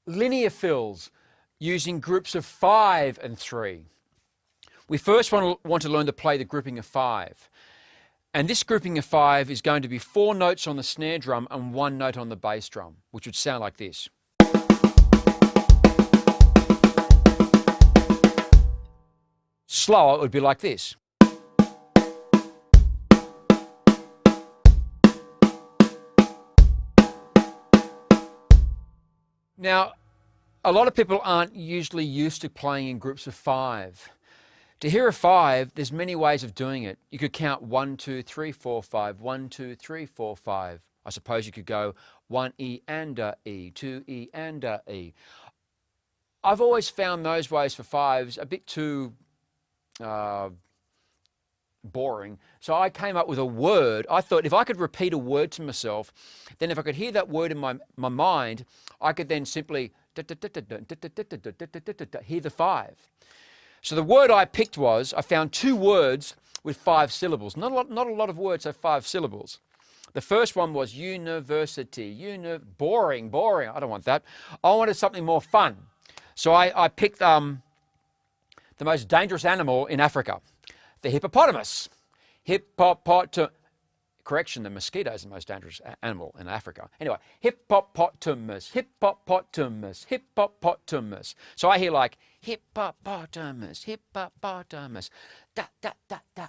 linear fills using groups of 5 and 3. We first want to learn to play the grouping of 5. And this grouping of 5 is going to be 4 notes on the snare drum and 1 note on the bass drum, which would sound like this. Slower, it would be like this. Now, a lot of people aren't usually used to playing in groups of 5. To hear a 5, there's many ways of doing it. You could count 1, 2, 3, 4, 5, 1, 2, 3, 4, 5. I suppose you could go 1 E and a E, 2 E and a E. I've always found those ways for 5s a bit too boring. So I came up with a word. I thought if I could repeat a word to myself, then if I could hear that word in my mind, I could then simply hear the 5. So the word I picked was, I found 2 words with 5 syllables. Not a lot of words have 5 syllables. The first one was university. Boring. I don't want that. I wanted something more fun. So I picked the most dangerous animal in Africa, the hippopotamus. Correction, the mosquito is the most dangerous animal in Africa. Anyway, hippopotamus. So I hear like, hippopotamus. Da, da, da, da.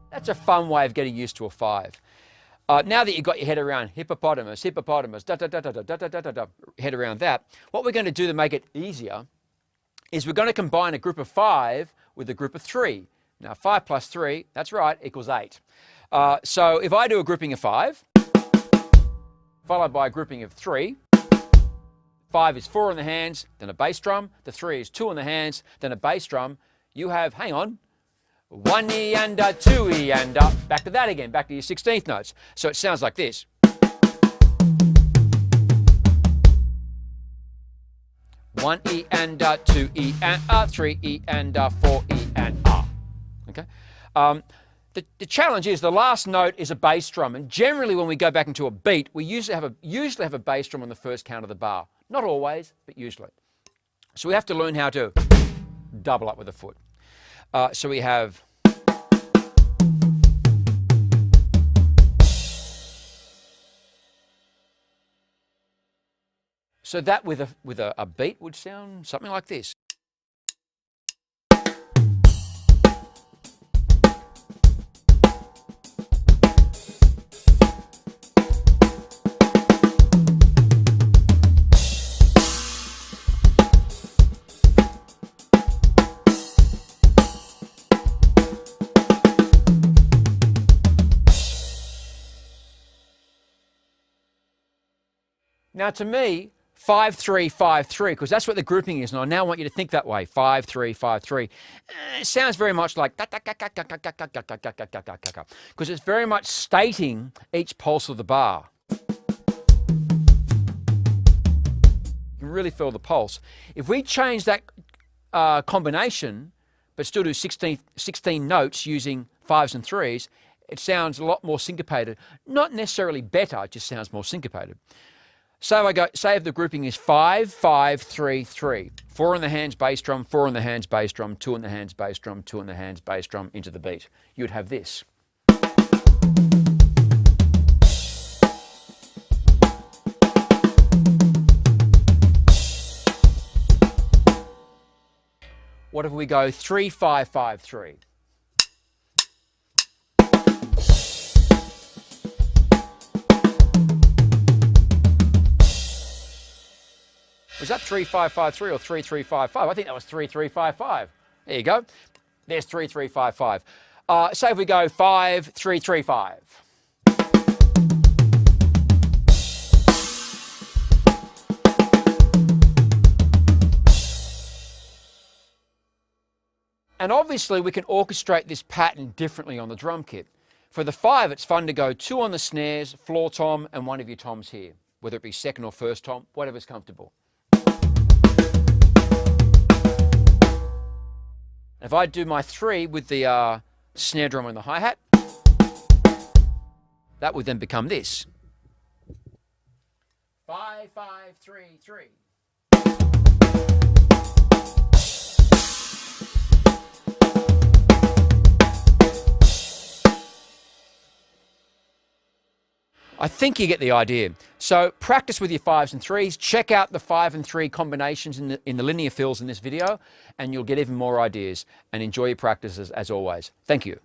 That's a fun way of getting used to a 5. Now that you've got your head around hippopotamus, da, da, da, da, da, da, da, da, da, head around that, what we're going to do to make it easier is we're going to combine a group of 5 with a group of 3. Now 5 plus 3, that's right, equals 8. So if I do a grouping of 5, followed by a grouping of 3, 5 is 4 on the hands, then a bass drum, the 3 is 2 on the hands, then a bass drum, you have, hang on, 1 E and a 2 E and a, back to that again, back to your 16th notes. So it sounds like this. 1 E and a, 2 E and a, 3 E and a, 4 E and a. Okay. The challenge is the last note is a bass drum, and generally when we go back into a beat, we usually have a bass drum on the first count of the bar. Not always, but usually. So we have to learn how to double up with a foot. So we have so that with a beat would sound something like this. Now to me, 5-3-5-3, because that's what the grouping is, and I now want you to think that way, 5-3-5-3. It sounds very much like because it's very much stating each pulse of the bar. You can really feel the pulse. If we change that combination, but still do 16 notes using 5s and 3s, it sounds a lot more syncopated. Not necessarily better, it just sounds more syncopated. So say if the grouping is 5-5-3-3. 4 in the hands bass drum, 4 in the hands bass drum, 2 in the hands bass drum, 2 in the hands bass drum into the beat. You would have this. What if we go 3-5-5-3? Was that 3-5-5-3 or 3-3-5-5? I think that was 3-3-5-5. There you go. There's 3-3-5-5. Say if we go 5-3-3-5. And obviously we can orchestrate this pattern differently on the drum kit. For the 5, it's fun to go 2 on the snares, floor tom, and 1 of your toms here, whether it be second or first tom, whatever's comfortable. If I do my 3 with the snare drum and the hi-hat, That would then become this. 5, 5, 3, 3. I think you get the idea. So practice with your 5s and 3s. Check out the 5 and 3 combinations in the linear fills in this video, and you'll get even more ideas. And enjoy your practices as always. Thank you.